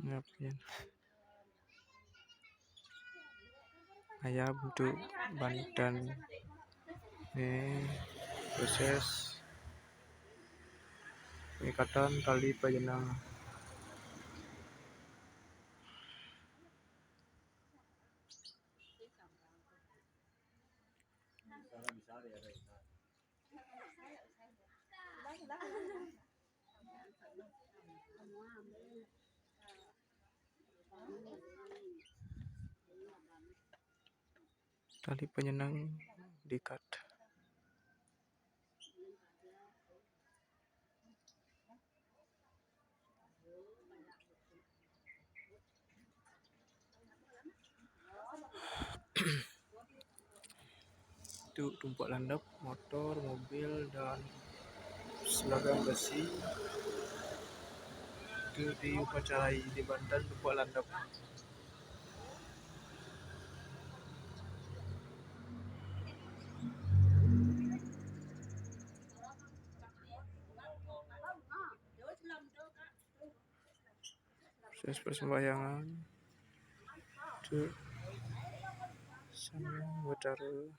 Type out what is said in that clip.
Ngapain? Ayam untuk Banten. Ini proses pengikatan tali penyenang. Tali penyenang diikat. Itu tumpuak landap motor, mobil, dan seragam besi. Itu diupacarai di Banten tumpuak landap. Proses persembahyangan itu sama bertaruh